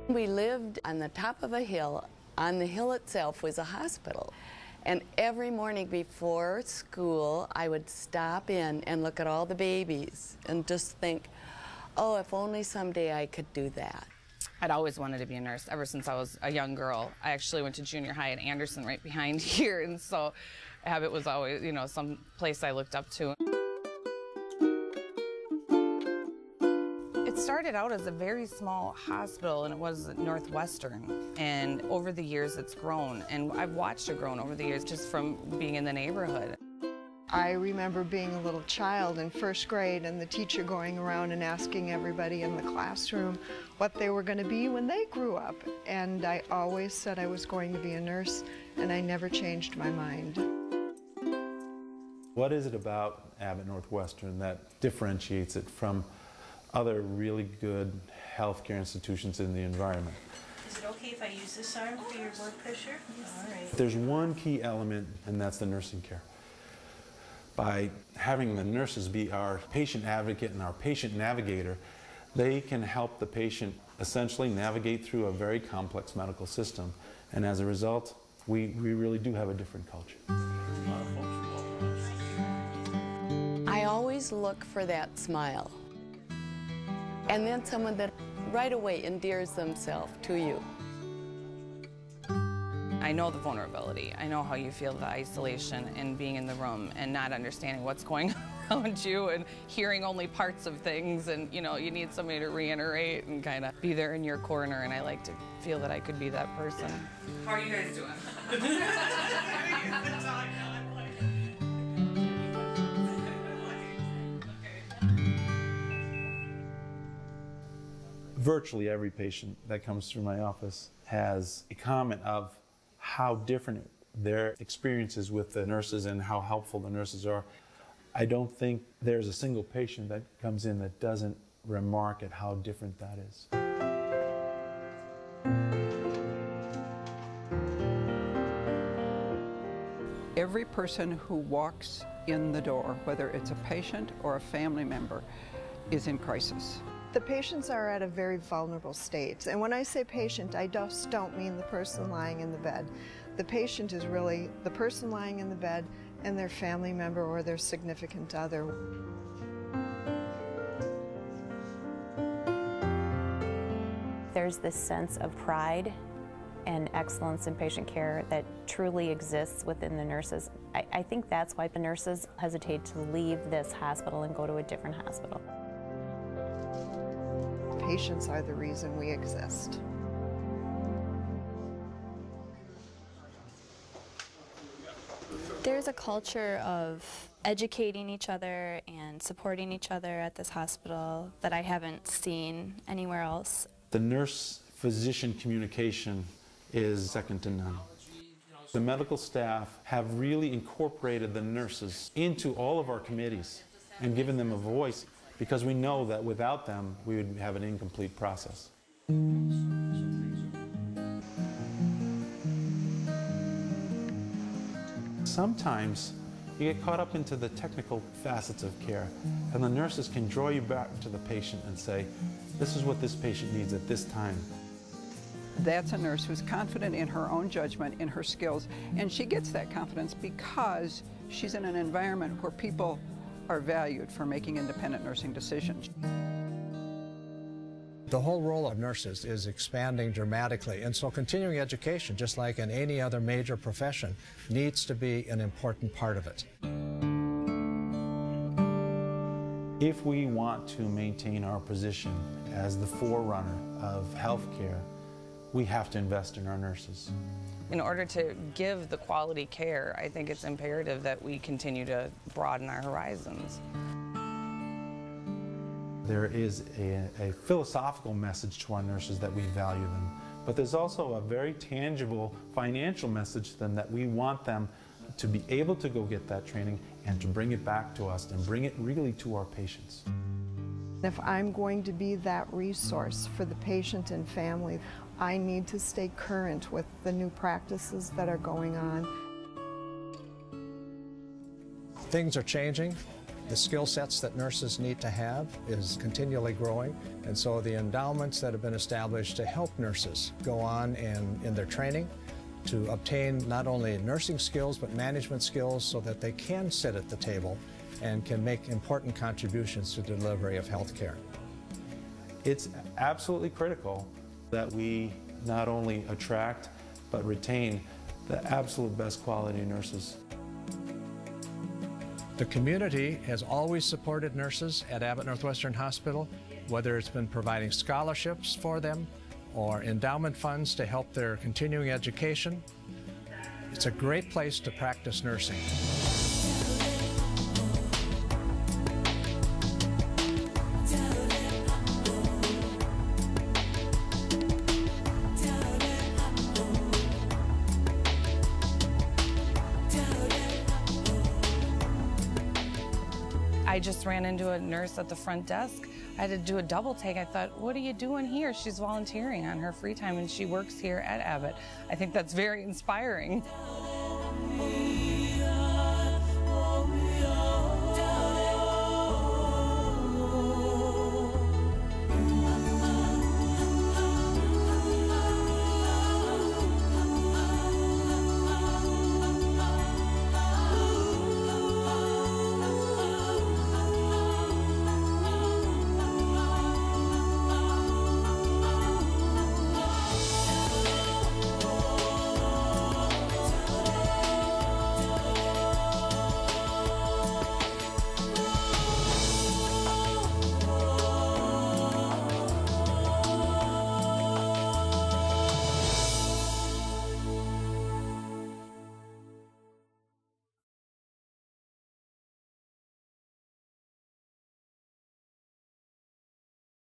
We lived on the top of a hill. On the hill itself was a hospital. And every morning before school, I would stop in and look at all the babies and just think, oh, if only someday I could do that. I'd always wanted to be a nurse ever since I was a young girl. I actually went to junior high at Anderson right behind here, and so Abbott was always, you know, some place I looked up to. It started out as a very small hospital, and it was at Northwestern. And over the years, it's grown. And I've watched it grow over the years just from being in the neighborhood. I remember being a little child in first grade and the teacher going around and asking everybody in the classroom what they were going to be when they grew up. And I always said I was going to be a nurse, and I never changed my mind. What is it about Abbott Northwestern that differentiates it from other really good healthcare institutions in the environment? Is it okay if I use this arm for your blood pressure? All right. There's one key element, and that's the nursing care. By having the nurses be our patient advocate and our patient navigator, they can help the patient essentially navigate through a very complex medical system. And as a result, we really do have a different culture. I always look for that smile. And then someone that right away endears themselves to you. I know the vulnerability. I know how you feel the isolation and being in the room and not understanding what's going on around you and hearing only parts of things, and you know, you need somebody to reiterate and kind of be there in your corner, and I like to feel that I could be that person. How are you guys doing? Virtually every patient that comes through my office has a comment of how different their experiences with the nurses and how helpful the nurses are. I don't think there's a single patient that comes in that doesn't remark at how different that is. Every person who walks in the door, whether it's a patient or a family member, is in crisis. The patients are at a very vulnerable state. And when I say patient, I just don't mean the person lying in the bed. The patient is really the person lying in the bed and their family member or their significant other. There's this sense of pride and excellence in patient care that truly exists within the nurses. I think that's why the nurses hesitate to leave this hospital and go to a different hospital. Patients are the reason we exist. There's a culture of educating each other and supporting each other at this hospital that I haven't seen anywhere else. The nurse-physician communication is second to none. The medical staff have really incorporated the nurses into all of our committees and given them a voice, because we know that without them, we would have an incomplete process. Sometimes you get caught up into the technical facets of care, and the nurses can draw you back to the patient and say, this is what this patient needs at this time. That's a nurse who's confident in her own judgment, in her skills, and she gets that confidence because she's in an environment where people are valued for making independent nursing decisions. The whole role of nurses is expanding dramatically, and so continuing education, just like in any other major profession, needs to be an important part of it. If we want to maintain our position as the forerunner of healthcare, we have to invest in our nurses. In order to give the quality care, I think it's imperative that we continue to broaden our horizons. There is a philosophical message to our nurses that we value them, but there's also a very tangible financial message to them that we want them to be able to go get that training and to bring it back to us and bring it really to our patients. If I'm going to be that resource for the patient and family, I need to stay current with the new practices that are going on. Things are changing. The skill sets that nurses need to have is continually growing, and so the endowments that have been established to help nurses go on in their training to obtain not only nursing skills but management skills so that they can sit at the table and can make important contributions to the delivery of health care. It's absolutely critical that we not only attract but retain the absolute best quality nurses. The community has always supported nurses at Abbott Northwestern Hospital, whether it's been providing scholarships for them or endowment funds to help their continuing education. It's a great place to practice nursing. I just ran into a nurse at the front desk. I had to do a double take. I thought, what are you doing here? She's volunteering on her free time and she works here at Abbott. I think that's very inspiring.